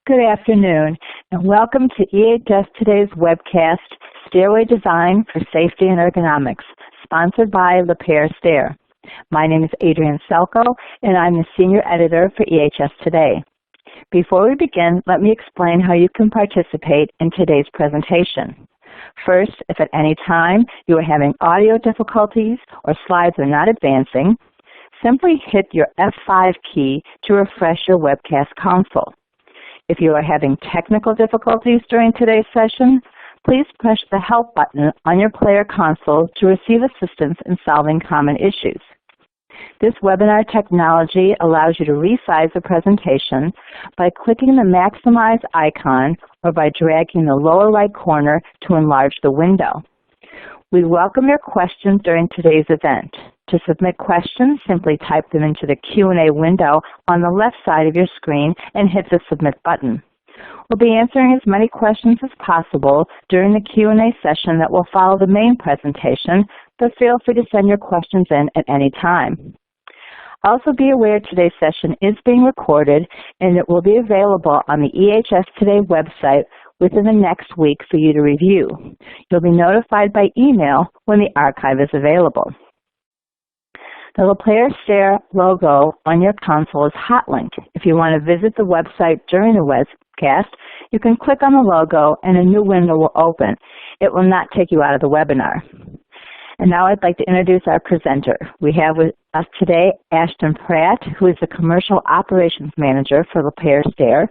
Good afternoon, and welcome to EHS Today's webcast, Stairway Design for Safety and Ergonomics, sponsored by Lapeyre Stair. My name is Adrienne Selko, and I'm the Senior Editor for EHS Today. Before we begin, let me explain how you can participate in today's presentation. First, if at any time you are having audio difficulties or slides are not advancing, simply hit your F5 key to refresh your webcast console. If you are having technical difficulties during today's session, please press the Help button on your player console to receive assistance in solving common issues. This webinar technology allows you to resize the presentation by clicking the Maximize icon or by dragging the lower right corner to enlarge the window. We welcome your questions during today's event. To submit questions, simply type them into the Q&A window on the left side of your screen and hit the Submit button. We'll be answering as many questions as possible during the Q&A session that will follow the main presentation, but feel free to send your questions in at any time. Also be aware today's session is being recorded and it will be available on the EHS Today website within the next week for you to review. You'll be notified by email when the archive is available. The Lapeyre Stair logo on your console is hot link. If you want to visit the website during the webcast, you can click on the logo and a new window will open. It will not take you out of the webinar. And now I'd like to introduce our presenter. We have with us today Ashton Pratt, who is the Commercial Operations Manager for Lapeyre Stair.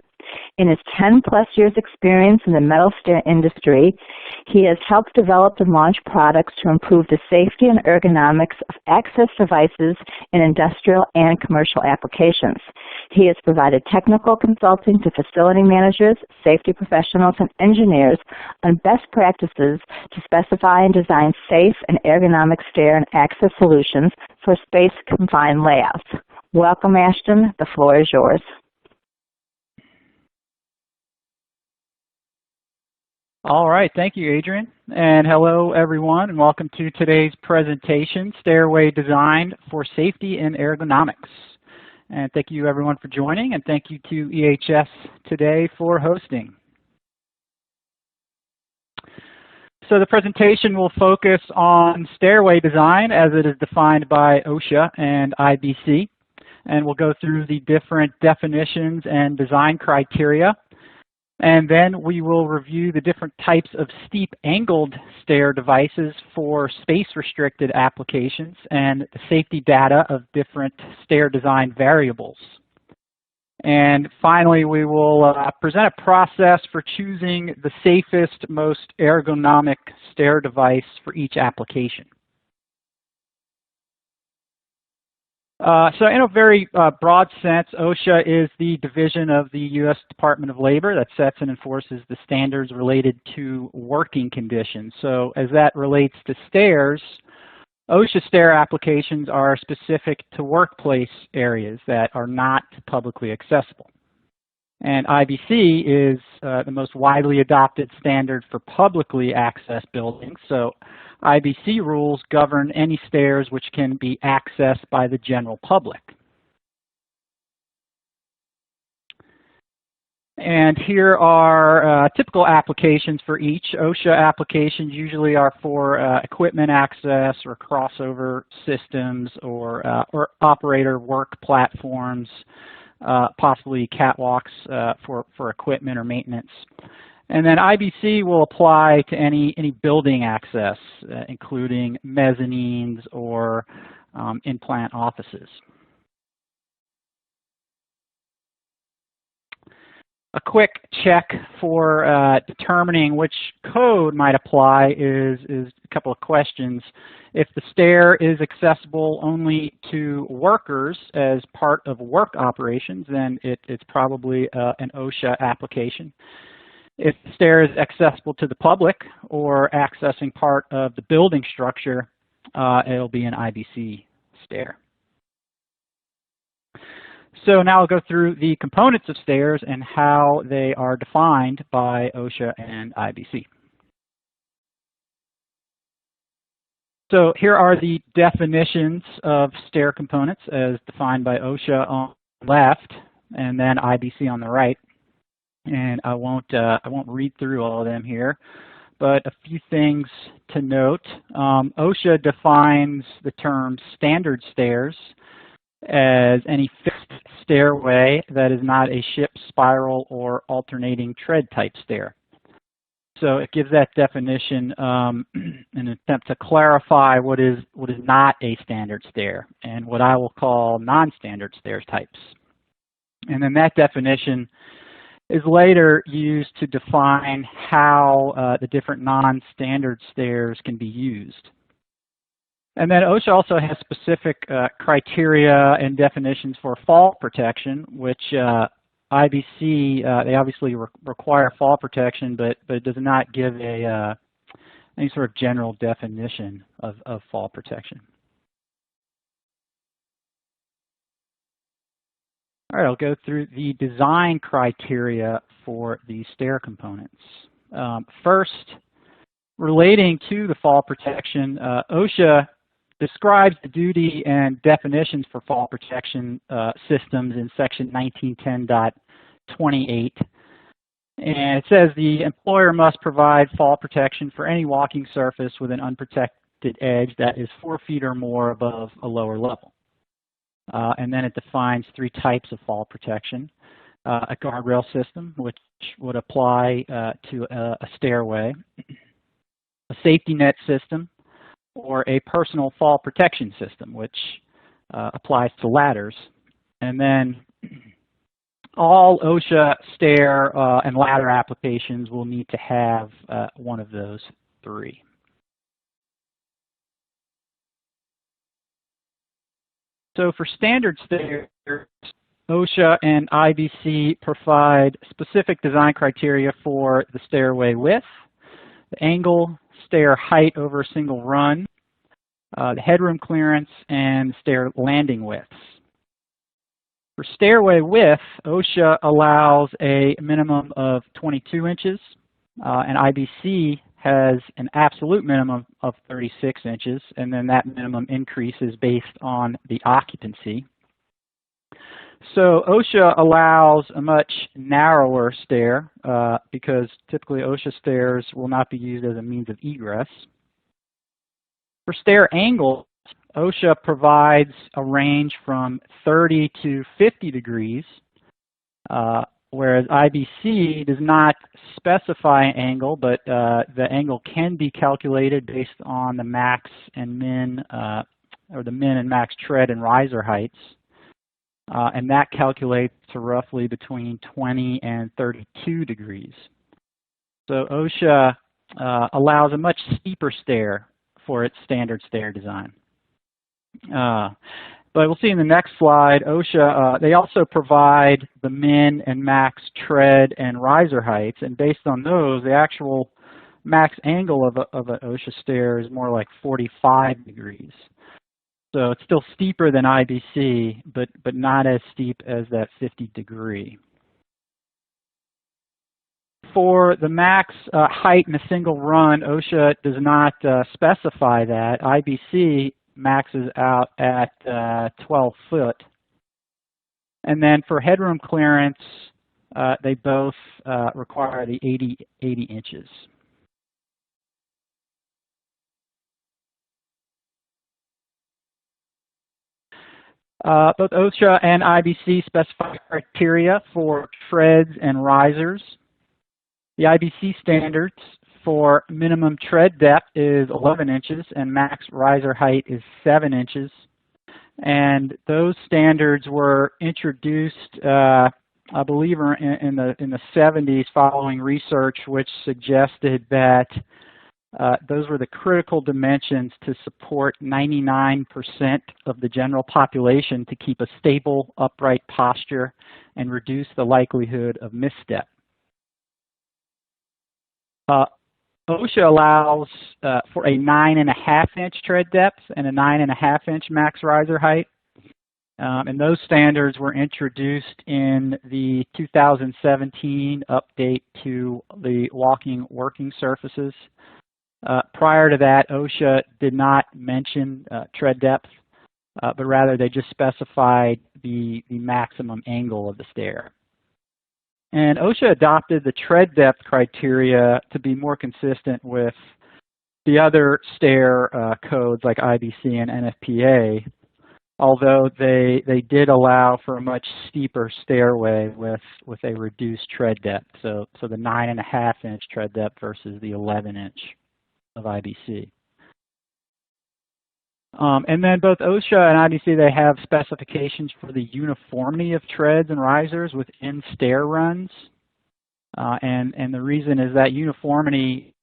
In his 10-plus years experience in the metal stair industry, he has helped develop and launch products to improve the safety and ergonomics of access devices in industrial and commercial applications. He has provided technical consulting to facility managers, safety professionals, and engineers on best practices to specify and design safe and ergonomic stair and access solutions for space-confined layouts. Welcome, Ashton. The floor is yours. All right, thank you, Adrienne. And hello, everyone, and welcome to today's presentation, Stairway Design for Safety and Ergonomics. And thank you, everyone, for joining, and thank you to EHS Today for hosting. So the presentation will focus on stairway design as it is defined by OSHA and IBC. And we'll go through the different definitions and design criteria. And then we will review the different types of steep angled stair devices for space-restricted applications and the safety data of different stair design variables. And finally, we will present a process for choosing the safest, most ergonomic stair device for each application. So in a very broad sense, OSHA is the division of the U.S. Department of Labor that sets and enforces the standards related to working conditions. So as that relates to stairs, OSHA stair applications are specific to workplace areas that are not publicly accessible. And IBC is the most widely adopted standard for publicly accessed buildings. So IBC rules govern any stairs which can be accessed by the general public. And here are typical applications for each. OSHA applications usually are for equipment access or crossover systems or operator work platforms, possibly catwalks for equipment or maintenance. And then IBC will apply to any building access, including mezzanines or in-plant offices. A quick check for determining which code might apply is a couple of questions. If the stair is accessible only to workers as part of work operations, then it's probably an OSHA application. If the stair is accessible to the public or accessing part of the building structure, it'll be an IBC stair. So now I'll go through the components of stairs and how they are defined by OSHA and IBC. So here are the definitions of stair components as defined by OSHA on the left and then IBC on the right. And I won't read through all of them here, but a few things to note. OSHA defines the term standard stairs as any fixed stairway that is not a ship, spiral, or alternating tread type stair. So it gives that definition in an attempt to clarify what is not a standard stair and what I will call non-standard stairs types. And then that definition is later used to define how the different non-standard stairs can be used. And then OSHA also has specific criteria and definitions for fall protection, which IBC, they obviously require fall protection, but it does not give any sort of general definition of fall protection. All right, I'll go through the design criteria for the stair components. First, relating to the fall protection, OSHA describes the duty and definitions for fall protection systems in section 1910.28. And it says the employer must provide fall protection for any walking surface with an unprotected edge that is 4 feet or more above a lower level. And then it defines 3 types of fall protection. A guardrail system, which would apply to a stairway, a safety net system, or a personal fall protection system, which applies to ladders. And then all OSHA stair and ladder applications will need to have one of those 3. So for standard stairs, OSHA and IBC provide specific design criteria for the stairway width, the angle, stair height over a single run, the headroom clearance, and stair landing widths. For stairway width, OSHA allows a minimum of 22 inches, and IBC has an absolute minimum of 36 inches, and then that minimum increases based on the occupancy. So OSHA allows a much narrower stair because typically OSHA stairs will not be used as a means of egress. For stair angles, OSHA provides a range from 30 to 50 degrees, whereas IBC does not specify an angle, but the angle can be calculated based on the max and min, or the min and max tread and riser heights. And that calculates to roughly between 20 and 32 degrees. So OSHA allows a much steeper stair for its standard stair design. But we'll see in the next slide, OSHA, they also provide the min and max tread and riser heights, and based on those, the actual max angle of an OSHA stair is more like 45 degrees. So it's still steeper than IBC, but not as steep as that 50 degree. For the max height in a single run, OSHA does not specify that. IBC maxes out at 12 foot. And then for headroom clearance, they both require the 80 inches. Both OSHA and IBC specify criteria for treads and risers. The IBC standards for minimum tread depth is 11 inches and max riser height is 7 inches. And those standards were introduced, I believe, in the 70s following research which suggested that those were the critical dimensions to support 99% of the general population to keep a stable, upright posture and reduce the likelihood of misstep. OSHA allows for a 9.5-inch tread depth and a 9.5-inch max riser height. And those standards were introduced in the 2017 update to the walking working surfaces. Prior to that, OSHA did not mention tread depth, but rather they just specified the maximum angle of the stair. And OSHA adopted the tread depth criteria to be more consistent with the other stair codes like IBC and NFPA, although they did allow for a much steeper stairway with a reduced tread depth. So the 9.5-inch tread depth versus the 11-inch of IBC. And then both OSHA and IBC, they have specifications for the uniformity of treads and risers within stair runs. And the reason is that uniformity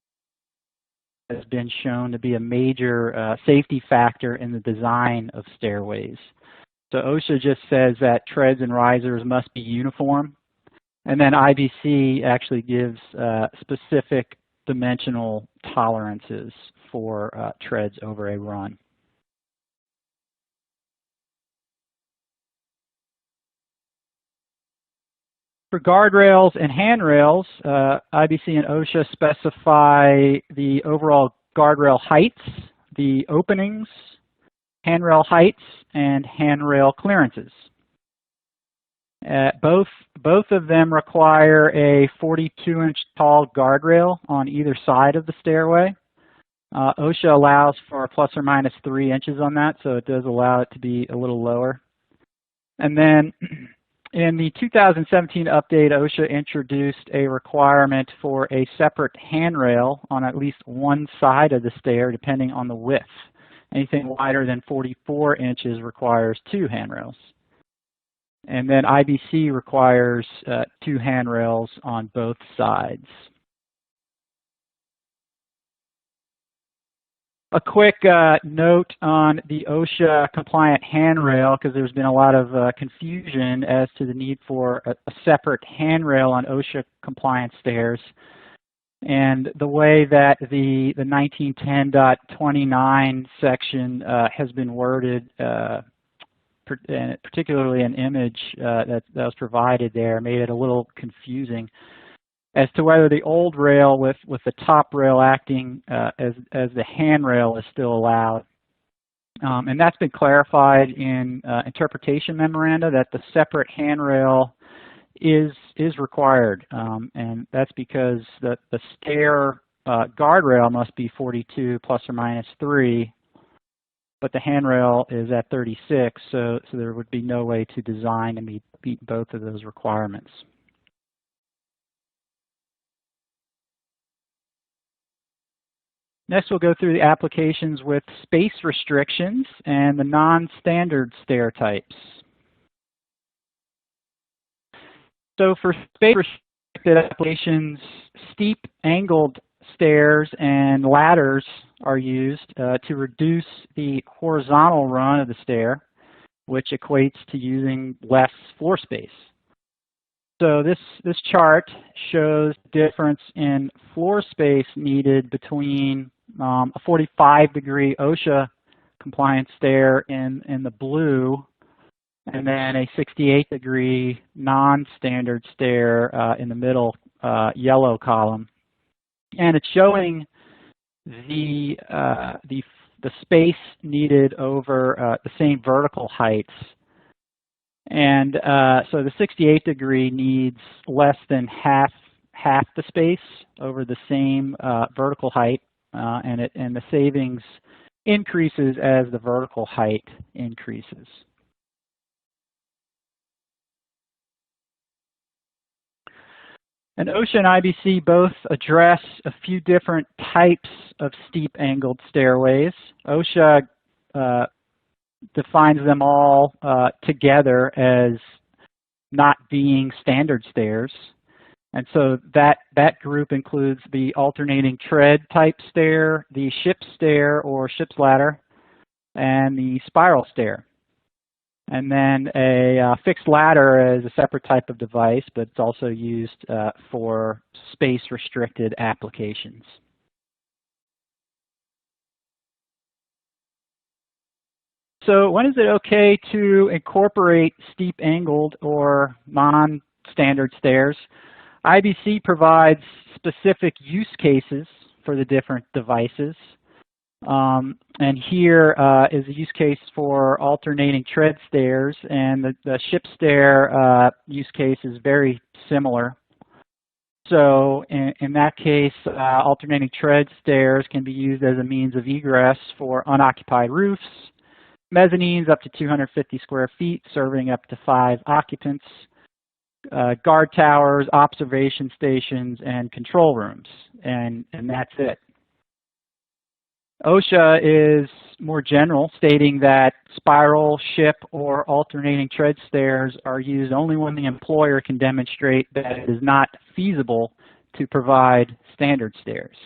has been shown to be a major safety factor in the design of stairways. So OSHA just says that treads and risers must be uniform. And then IBC actually gives specific dimensional tolerances for treads over a run. For guardrails and handrails, IBC and OSHA specify the overall guardrail heights, the openings, handrail heights, and handrail clearances. Both of them require a 42-inch tall guardrail on either side of the stairway. OSHA allows for plus or minus 3 inches on that, so it does allow it to be a little lower. And then in the 2017 update, OSHA introduced a requirement for a separate handrail on at least one side of the stair, depending on the width. Anything wider than 44 inches requires 2 handrails. And then IBC requires 2 handrails on both sides. A quick note on the OSHA compliant handrail, because there's been a lot of confusion as to the need for a separate handrail on OSHA compliant stairs. And the way that the 1910.29 section has been worded, particularly an image that was provided there, made it a little confusing as to whether the old rail with the top rail acting as the handrail is still allowed. And that's been clarified in interpretation memoranda that the separate handrail is required. And that's because the stair guardrail must be 42 plus or minus 3, but the handrail is at 36, so there would be no way to design to meet both of those requirements. Next, we'll go through the applications with space restrictions and the non-standard stair types. So for space restricted applications, steep angled stairs and ladders are used to reduce the horizontal run of the stair, which equates to using less floor space. So this chart shows the difference in floor space needed between a 45-degree OSHA compliant stair in the blue, and then a 68-degree non-standard stair in the middle yellow column. And it's showing the space needed over the same vertical heights. And so the 68-degree needs less than half the space over the same vertical height, and the savings increases as the vertical height increases. And OSHA and IBC both address a few different types of steep angled stairways. OSHA defines them all together as not being standard stairs. And so that group includes the alternating tread type stair, the ship stair or ship's ladder, and the spiral stair. And then a fixed ladder is a separate type of device, but it's also used for space-restricted applications. So when is it okay to incorporate steep angled or non-standard stairs? IBC provides specific use cases for the different devices. And here is a use case for alternating tread stairs, and the ship stair use case is very similar. So in that case, alternating tread stairs can be used as a means of egress for unoccupied roofs, mezzanines up to 250 square feet, serving up to 5 occupants, guard towers, observation stations, and control rooms, and that's it. OSHA is more general, stating that spiral, ship, or alternating tread stairs are used only when the employer can demonstrate that it is not feasible to provide standard stairs.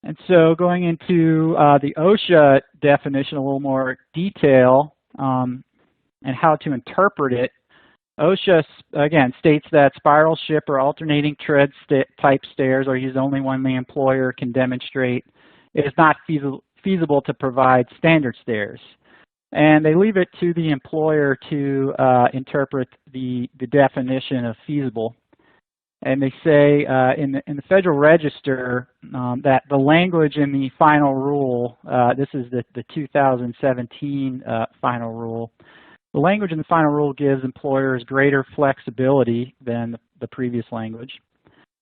And so going into the OSHA definition in a little more detail and how to interpret it, OSHA, again, states that spiral, ship, or alternating tread type stairs are used only when the employer can demonstrate it is not feasible to provide standard stairs. And they leave it to the employer to interpret the definition of feasible. And they say in the Federal Register that the language in the final rule, this is the 2017 final rule, the language in the final rule gives employers greater flexibility than the previous language.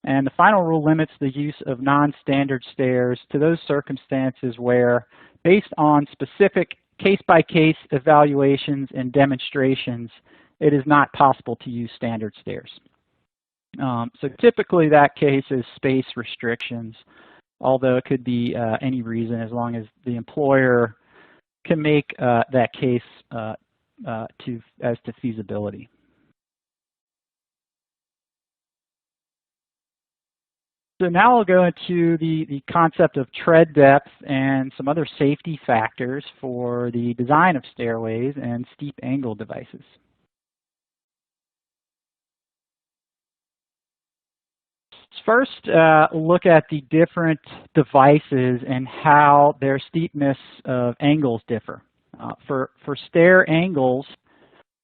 And the final rule limits the use of non-standard stairs to those circumstances where, based on specific case-by-case evaluations and demonstrations, it is not possible to use standard stairs. So typically that case is space restrictions, although it could be any reason as long as the employer can make that case as to feasibility. So now we'll go into the concept of tread depth and some other safety factors for the design of stairways and steep angle devices. First, look at the different devices and how their steepness of angles differ. For stair angles,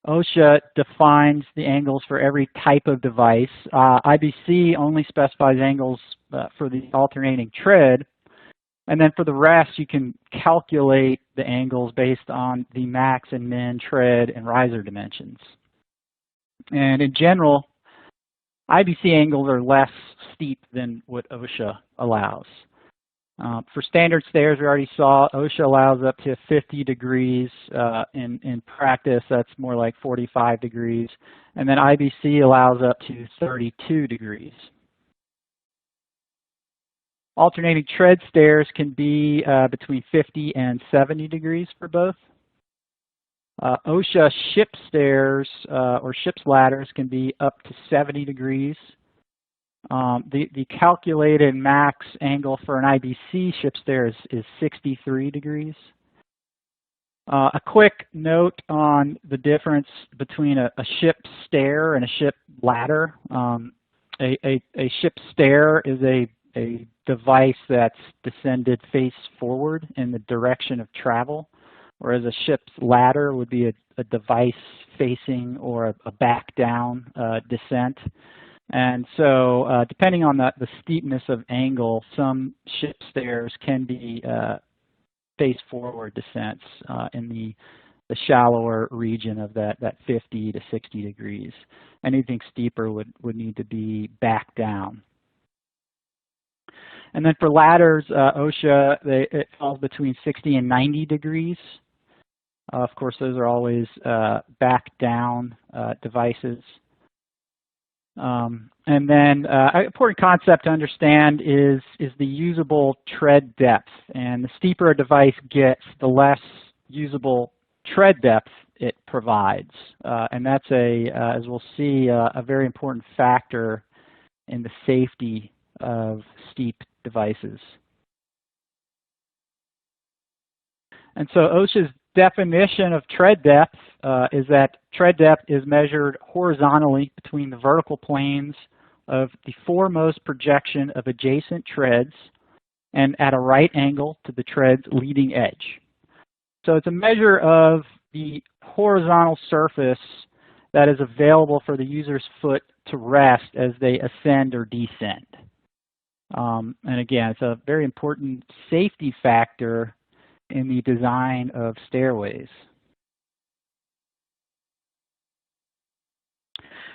OSHA defines the angles for every type of device. IBC only specifies angles for the alternating tread, and then for the rest you can calculate the angles based on the max and min tread and riser dimensions. And in general, IBC angles are less steep than what OSHA allows. For standard stairs, we already saw OSHA allows up to 50 degrees. In practice, that's more like 45 degrees. And then IBC allows up to 32 degrees. Alternating tread stairs can be between 50 and 70 degrees for both. OSHA ship stairs or ship's ladders can be up to 70 degrees. The calculated max angle for an IBC ship stair is 63 degrees. A quick note on the difference between a ship stair and a ship ladder. A ship stair is a device that's descended face forward in the direction of travel, whereas a ship's ladder would be a device facing or a back down descent. And so depending on the steepness of angle, some ship stairs can be face forward descents in the shallower region of that 50 to 60 degrees. Anything steeper would need to be back down. And then for ladders, OSHA, it falls between 60 and 90 degrees. Of course, those are always back down devices. And then an important concept to understand is the usable tread depth. And the steeper a device gets, the less usable tread depth it provides. And that's, as we'll see, a very important factor in the safety of steep devices. And so OSHA's definition of tread depth is that tread depth is measured horizontally between the vertical planes of the foremost projection of adjacent treads and at a right angle to the tread's leading edge. So it's a measure of the horizontal surface that is available for the user's foot to rest as they ascend or descend. And again, it's a very important safety factor in the design of stairways.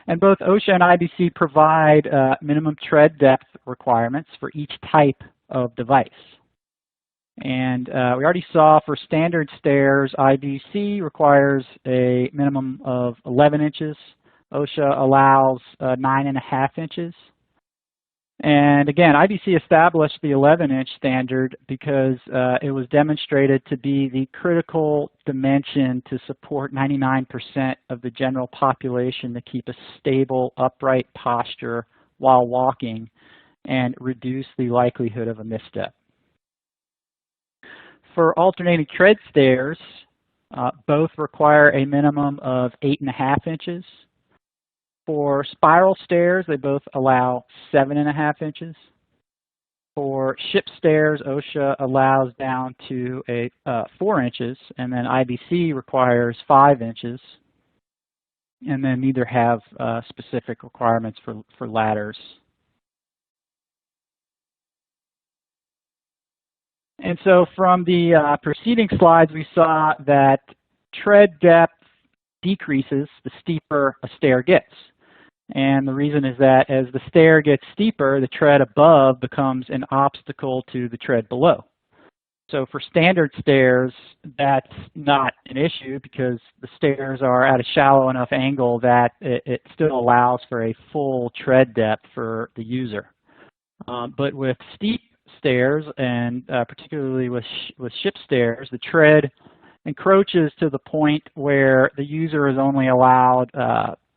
And both OSHA and IBC provide minimum tread depth requirements for each type of device. And we already saw for standard stairs, IBC requires a minimum of 11 inches. OSHA allows 9.5 inches. And again, IBC established the 11-inch standard because it was demonstrated to be the critical dimension to support 99% of the general population to keep a stable, upright posture while walking and reduce the likelihood of a misstep. For alternating tread stairs, both require a minimum of 8.5 inches. For spiral stairs, they both allow 7.5 inches. For ship stairs, OSHA allows down to 4 inches, and then IBC requires 5 inches. And then neither have specific requirements for ladders. And so from the preceding slides, we saw that tread depth decreases the steeper a stair gets. And the reason is that as the stair gets steeper, the tread above becomes an obstacle to the tread below. So for standard stairs, that's not an issue because the stairs are at a shallow enough angle that it still allows for a full tread depth for the user. But with steep stairs, and particularly with ship stairs, the tread encroaches to the point where the user is only allowed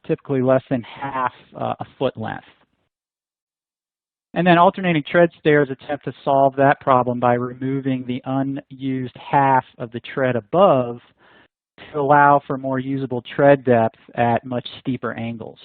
typically less than half a foot length. And then alternating tread stairs attempt to solve that problem by removing the unused half of the tread above to allow for more usable tread depth at much steeper angles.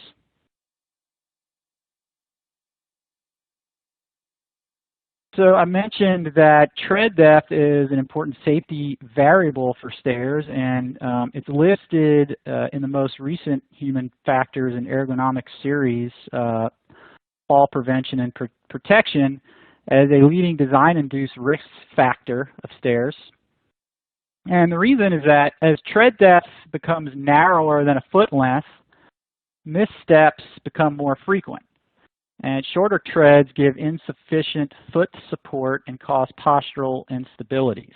So I mentioned that tread depth is an important safety variable for stairs, and it's listed in the most recent Human Factors and Ergonomics series, Fall Prevention and Protection, as a leading design-induced risk factor of stairs. And the reason is that as tread depth becomes narrower than a foot length, missteps become more frequent. And shorter treads give insufficient foot support and cause postural instabilities.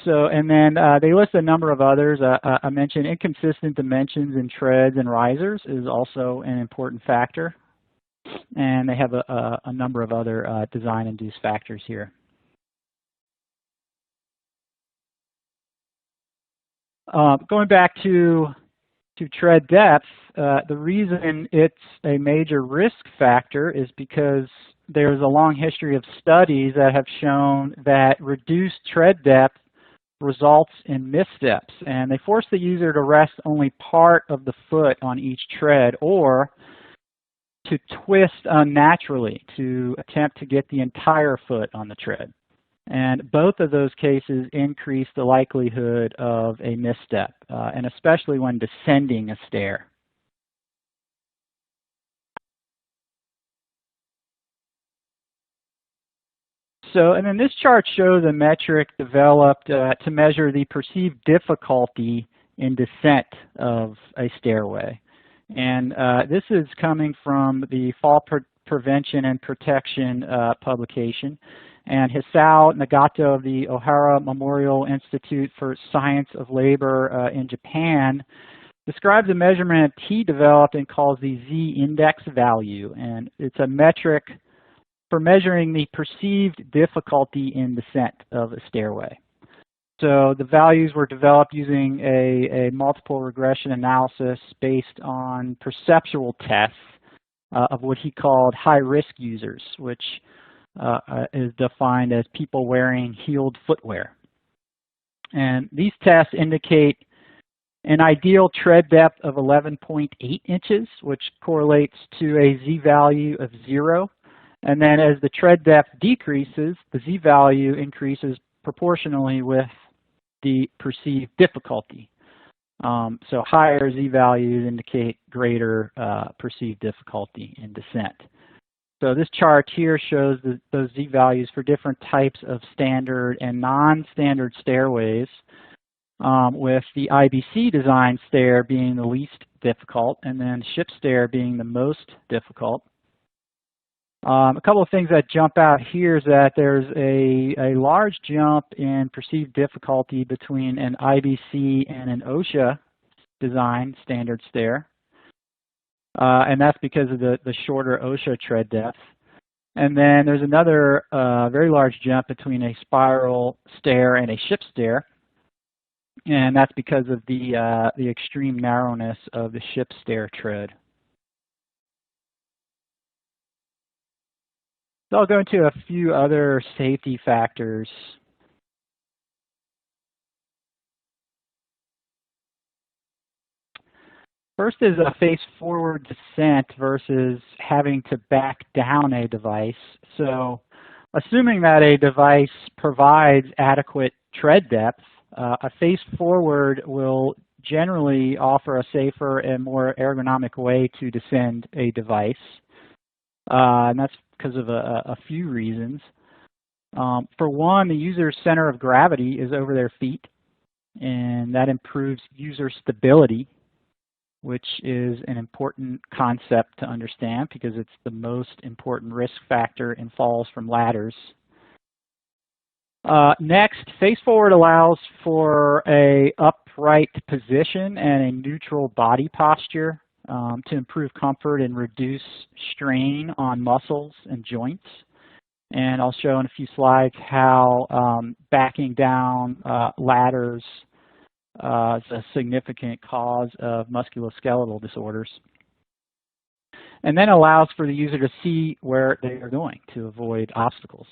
So, and then they list a number of others. I mentioned inconsistent dimensions in treads and risers is also an important factor. And they have a number of other design-induced factors here. Going back to tread depth, the reason it's a major risk factor is because there's a long history of studies that have shown that reduced tread depth results in missteps, and they force the user to rest only part of the foot on each tread or to twist unnaturally to attempt to get the entire foot on the tread. And both of those cases increase the likelihood of a misstep, and especially when descending a stair. So, and then this chart shows a metric developed to measure the perceived difficulty in descent of a stairway. And this is coming from the Fall Prevention and Protection publication. And Hisao Nagato of the Ohara Memorial Institute for Science of Labor in Japan describes a measurement he developed and calls the Z-index value. And it's a metric for measuring the perceived difficulty in descent of a stairway. So the values were developed using a multiple regression analysis based on perceptual tests of what he called high-risk users, which is defined as people wearing heeled footwear. And these tests indicate an ideal tread depth of 11.8 inches, which correlates to a z-value of 0. And then as the tread depth decreases, the z-value increases proportionally with the perceived difficulty. So higher z-values indicate greater perceived difficulty in descent. So this chart here shows those z-values for different types of standard and non-standard stairways, with the IBC design stair being the least difficult, and then ship stair being the most difficult. A couple of things that jump out here is that there's a large jump in perceived difficulty between an IBC and an OSHA design standard stair, and that's because of the shorter OSHA tread depth. And then there's another very large jump between a spiral stair and a ship stair, and that's because of the extreme narrowness of the ship stair tread. So I'll go into a few other safety factors. First is a face-forward descent versus having to back down a device. So assuming that a device provides adequate tread depth, a face-forward will generally offer a safer and more ergonomic way to descend a device. And that's because of a few reasons. For one, the user's center of gravity is over their feet, and that improves user stability, which is an important concept to understand because it's the most important risk factor in falls from ladders. Next, face forward allows for a upright position and a neutral body posture to improve comfort and reduce strain on muscles and joints. And I'll show in a few slides how backing down ladders is a significant cause of musculoskeletal disorders. And then allows for the user to see where they are going to avoid obstacles.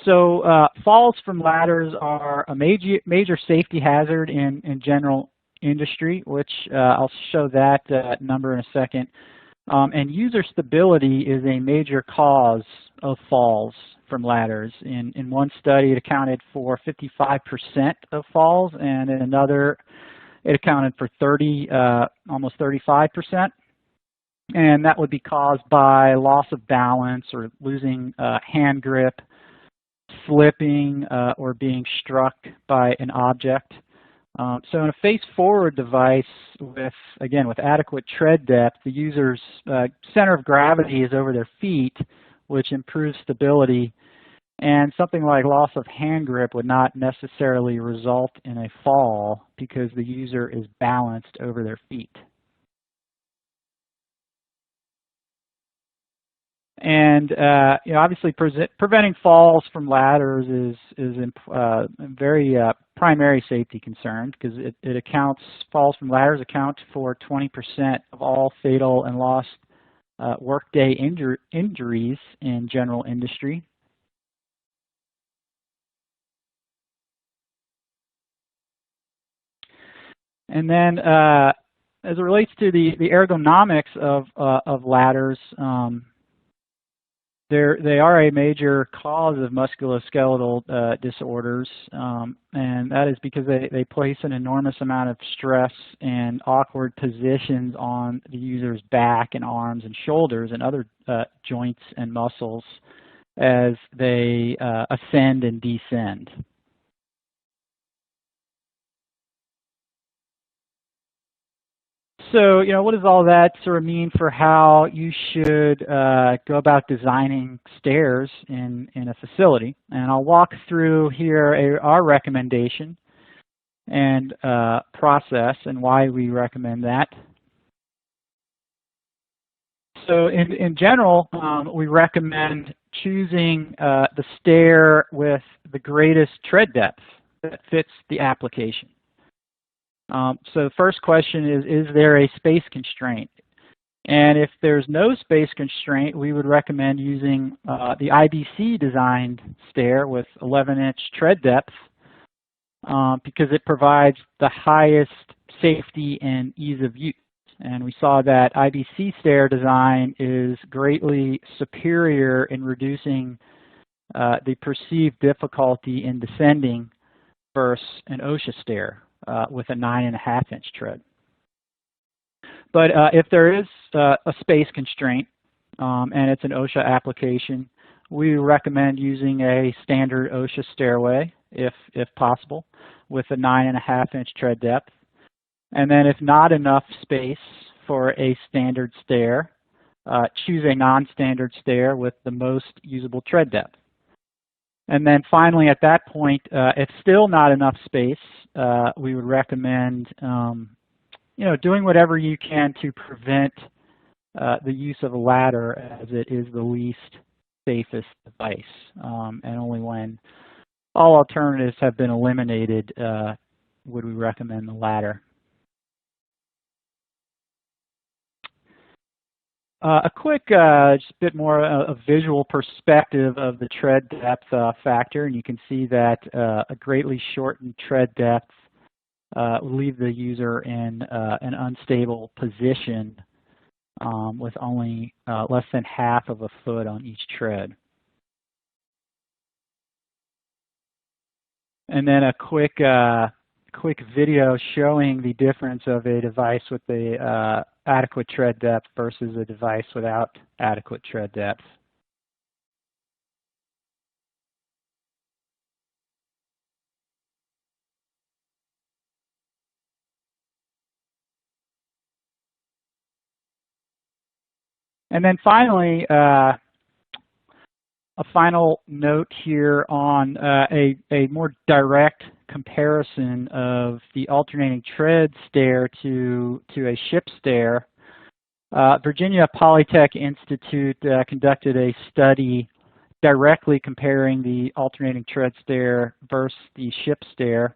So falls from ladders are a major safety hazard in general industry, which I'll show that number in a second. And user stability is a major cause of falls from ladders. In one study, it accounted for 55% of falls, and in another, it accounted for almost 35%. And that would be caused by loss of balance or losing hand grip, slipping, or being struck by an object. So in a face-forward device with adequate tread depth, the user's center of gravity is over their feet, which improves stability, and something like loss of hand grip would not necessarily result in a fall because the user is balanced over their feet. And obviously, preventing falls from ladders is a very primary safety concern because falls from ladders account for 20% of all fatal and lost workday injuries in general industry. And then, as it relates to the ergonomics of ladders. They are a major cause of musculoskeletal disorders, and that is because they place an enormous amount of stress and awkward positions on the user's back and arms and shoulders and other joints and muscles as they ascend and descend. So, what does all that sort of mean for how you should go about designing stairs in a facility? And I'll walk through here our recommendation and process and why we recommend that. So in general, we recommend choosing the stair with the greatest tread depth that fits the application. So the first question is there a space constraint? And if there's no space constraint, we would recommend using the IBC designed stair with 11-inch tread depth because it provides the highest safety and ease of use. And we saw that IBC stair design is greatly superior in reducing the perceived difficulty in descending versus an OSHA stair with a 9.5-inch tread. But if there is a space constraint and it's an OSHA application, we recommend using a standard OSHA stairway if possible, with a 9.5-inch tread depth. And then if not enough space for a standard stair, choose a non-standard stair with the most usable tread depth. And then finally, at that point, if still not enough space, we would recommend doing whatever you can to prevent the use of a ladder, as it is the least safest device. And only when all alternatives have been eliminated would we recommend the ladder. A quick, just a bit more a visual perspective of the tread depth factor, and you can see that a greatly shortened tread depth will leave the user in an unstable position with only less than half of a foot on each tread. And then a quick video showing the difference of a device with a adequate tread depth versus a device without adequate tread depth. And then finally, a final note here on a more direct comparison of the alternating tread stair to a ship stair. Virginia Polytech Institute conducted a study directly comparing the alternating tread stair versus the ship stair.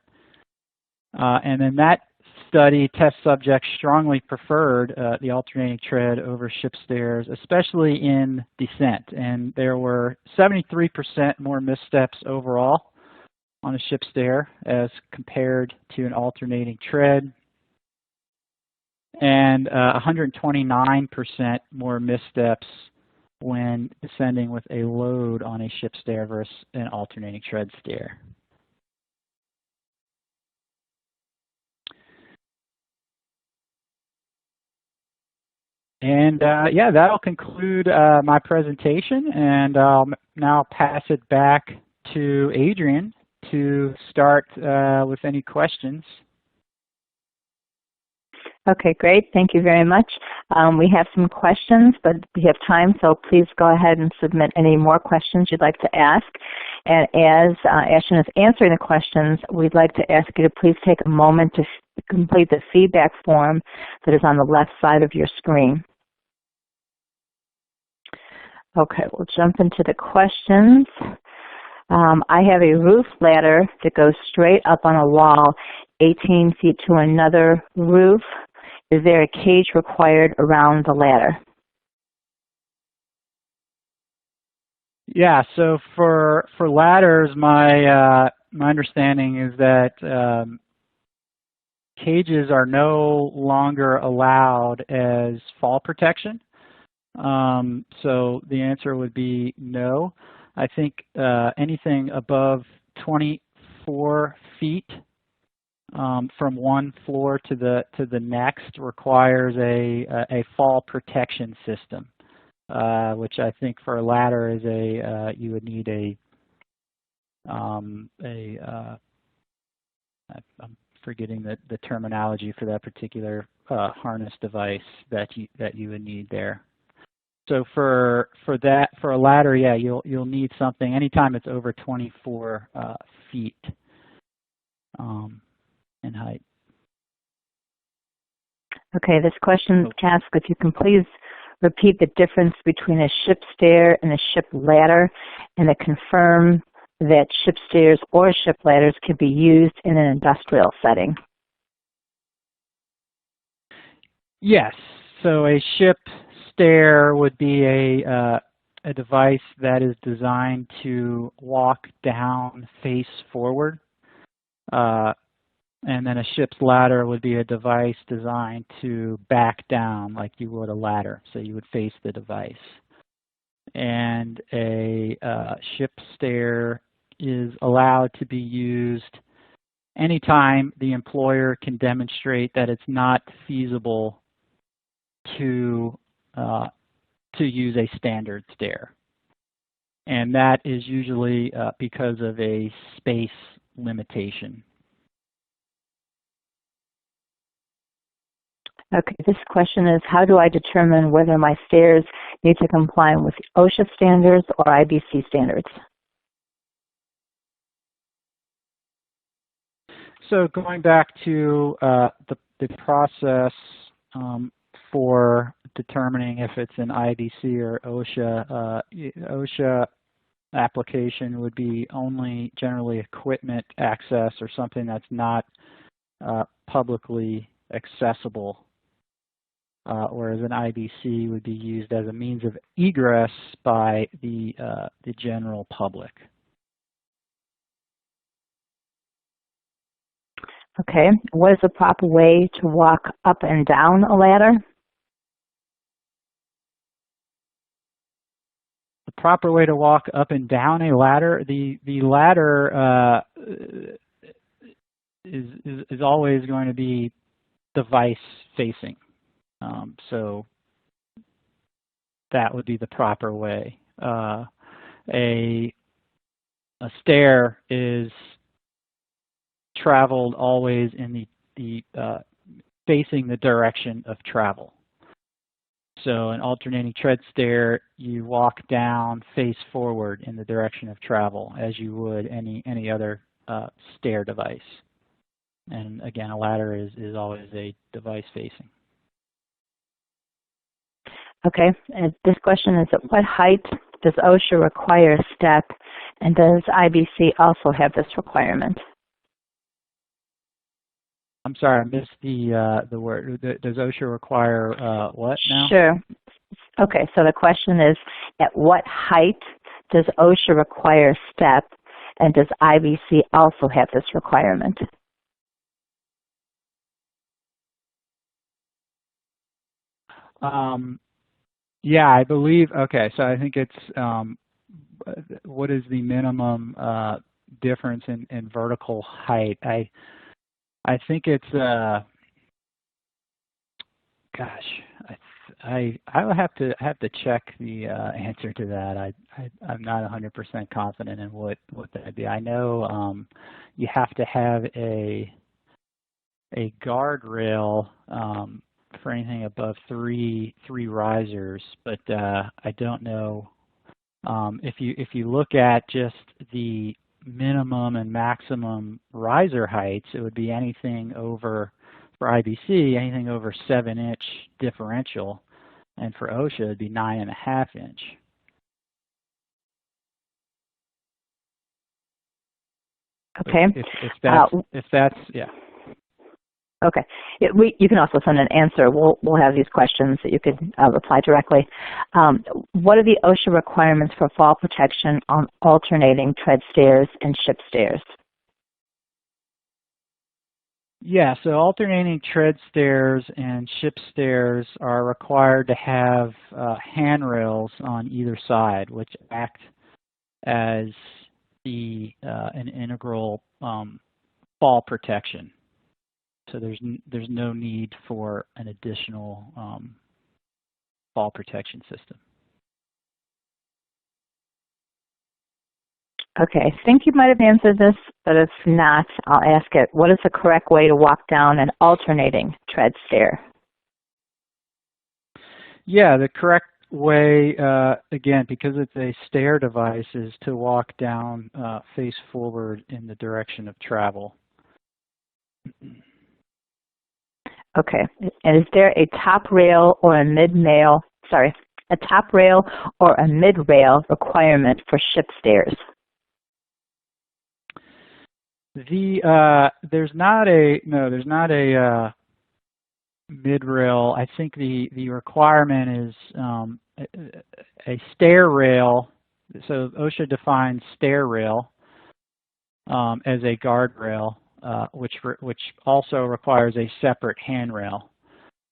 And in that study, test subjects strongly preferred the alternating tread over ship stairs, especially in descent. And there were 73% more missteps overall on a ship stair as compared to an alternating tread, and 129% more missteps when descending with a load on a ship stair versus an alternating tread stair. And yeah, that'll conclude my presentation, and I'll now pass it back to Adrian to start with any questions. Okay, great. Thank you very much. We have some questions, but we have time, so please go ahead and submit any more questions you'd like to ask. And as Ashton is answering the questions, we'd like to ask you to please take a moment to complete the feedback form that is on the left side of your screen. Okay, we'll jump into the questions. I have a roof ladder that goes straight up on a wall 18 feet to another roof. Is there a cage required around the ladder? Yeah, so for ladders, my understanding is that cages are no longer allowed as fall protection. So the answer would be no. I think anything above 24 feet from one floor to the next requires a fall protection system, which I think for a ladder is you would need I'm forgetting the terminology for that particular harness device that you would need there. So for a ladder, yeah, you'll need something anytime it's over 24 feet in height. Okay, this question asks if you can please repeat the difference between a ship stair and a ship ladder, and to confirm that ship stairs or ship ladders can be used in an industrial setting. Yes, so a ship stair would be a device that is designed to walk down face forward. And then a ship's ladder would be a device designed to back down like you would a ladder. So you would face the device. And a ship stair is allowed to be used anytime the employer can demonstrate that it's not feasible to use a standard stair. And that is usually because of a space limitation. Okay, this question is, how do I determine whether my stairs need to comply with OSHA standards or IBC standards? So going back to the process for determining if it's an IBC or OSHA, OSHA application would be only generally equipment access or something that's not publicly accessible, whereas an IBC would be used as a means of egress by the general public. Okay, what is the proper way to walk up and down a ladder? The proper way to walk up and down a ladder, the ladder is always going to be device facing. So that would be the proper way. A stair is traveled always in the facing the direction of travel. So an alternating tread stair, you walk down, face forward in the direction of travel, as you would any other stair device. And again, a ladder is always a device facing. Okay, and this question is, at what height does OSHA require a step, and does IBC also have this requirement? I'm sorry, I missed the word. Does OSHA require what now? Sure. Okay, so the question is, at what height does OSHA require a step, and does IBC also have this requirement? Yeah, I believe, okay, so I think it's, what is the minimum difference in vertical height? I think it's, gosh, I will have to check the answer to that. I'm not 100% confident in what that would be. I know you have to have a guardrail for anything above three risers, but I don't know if you look at just the minimum and maximum riser heights, it would be anything over, for IBC, anything over 7-inch differential, and for OSHA it'd be 9.5 inch. Okay. If that's yeah. Okay. You can also send an answer. We'll have these questions that you could reply directly. What are the OSHA requirements for fall protection on alternating tread stairs and ship stairs? Yeah, so alternating tread stairs and ship stairs are required to have handrails on either side, which act as an integral fall protection. So there's no need for an additional fall protection system. Okay, I think you might have answered this, but if not, I'll ask it. What is the correct way to walk down an alternating tread stair? Yeah, the correct way, again, because it's a stair device, is to walk down face forward in the direction of travel. Okay, and is there a top rail or a mid-rail requirement for ship stairs? There's not a mid-rail. I think the requirement is a stair rail. So OSHA defines stair rail as a guardrail, which also requires a separate handrail.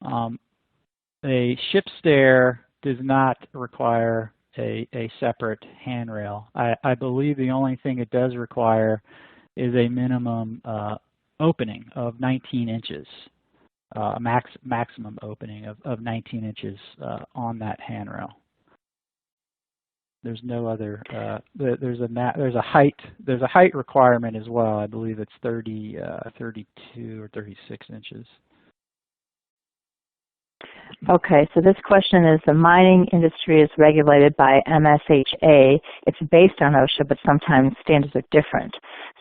A ship stair does not require a separate handrail. I believe the only thing it does require is a minimum opening of 19 inches, maximum opening of 19 inches on that handrail. There's no other. There's a height requirement as well. I believe it's 32 or 36 inches. Okay, so this question is, the mining industry is regulated by MSHA. It's based on OSHA, but sometimes standards are different.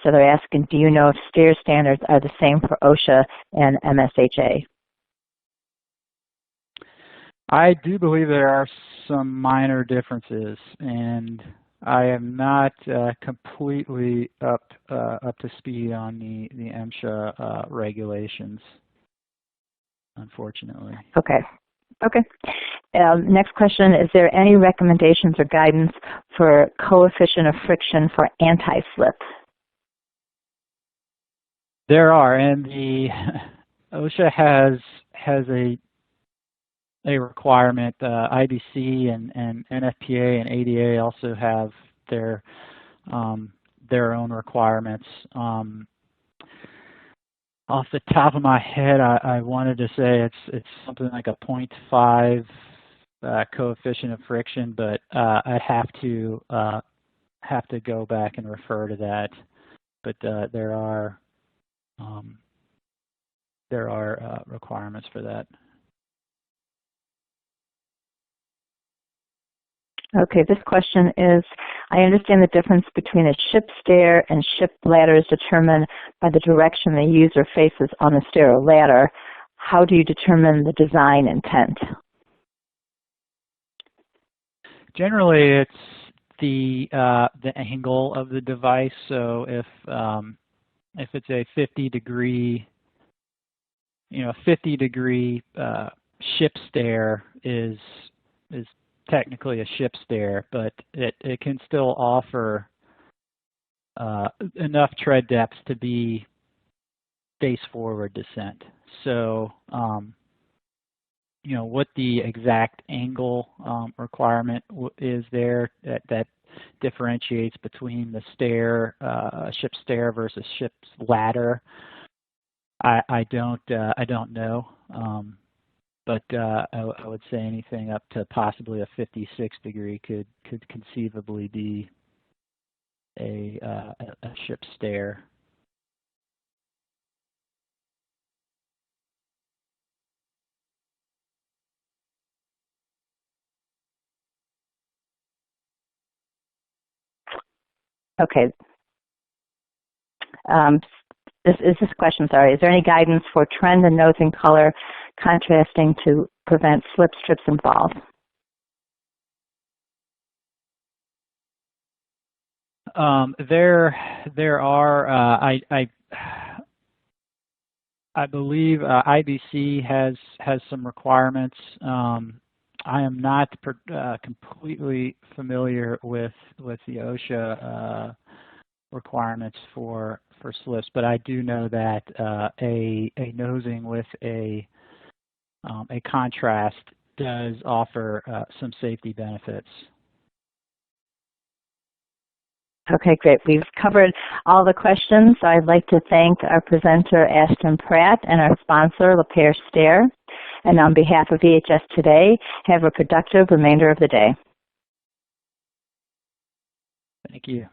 So they're asking, do you know if stair standards are the same for OSHA and MSHA? I do believe there are some minor differences, and I am not completely up to speed on the MSHA regulations, unfortunately. Okay. Okay. Next question, is there any recommendations or guidance for coefficient of friction for anti-slip? There are, and the OSHA has a requirement. IBC and NFPA and ADA also have their own requirements. Off the top of my head, I wanted to say it's something like a 0.5 coefficient of friction, but I have to go back and refer to that. But there are requirements for that. Okay, this question is, I understand the difference between a ship stair and ship ladder is determined by the direction the user faces on the stair or ladder. How do you determine the design intent? Generally, it's the angle of the device. So if it's a 50-degree, 50-degree ship stair is technically a ship stair, but it can still offer enough tread depth to be face forward descent. So what the exact angle requirement is there that differentiates between the stair, ship stair versus ship's ladder, I don't know. But I would say anything up to possibly a 56-degree could conceivably be a ship stair. Okay. This question, sorry. Is there any guidance for trend and nosing color contrasting to prevent slip strips involved? There are. I believe IBC has some requirements. I am not completely familiar with the OSHA requirements for slips, but I do know that a nosing with a contrast does offer some safety benefits. Okay, great. We've covered all the questions. I'd like to thank our presenter, Ashton Pratt, and our sponsor, Lapeyre Stair. And on behalf of EHS Today, have a productive remainder of the day. Thank you.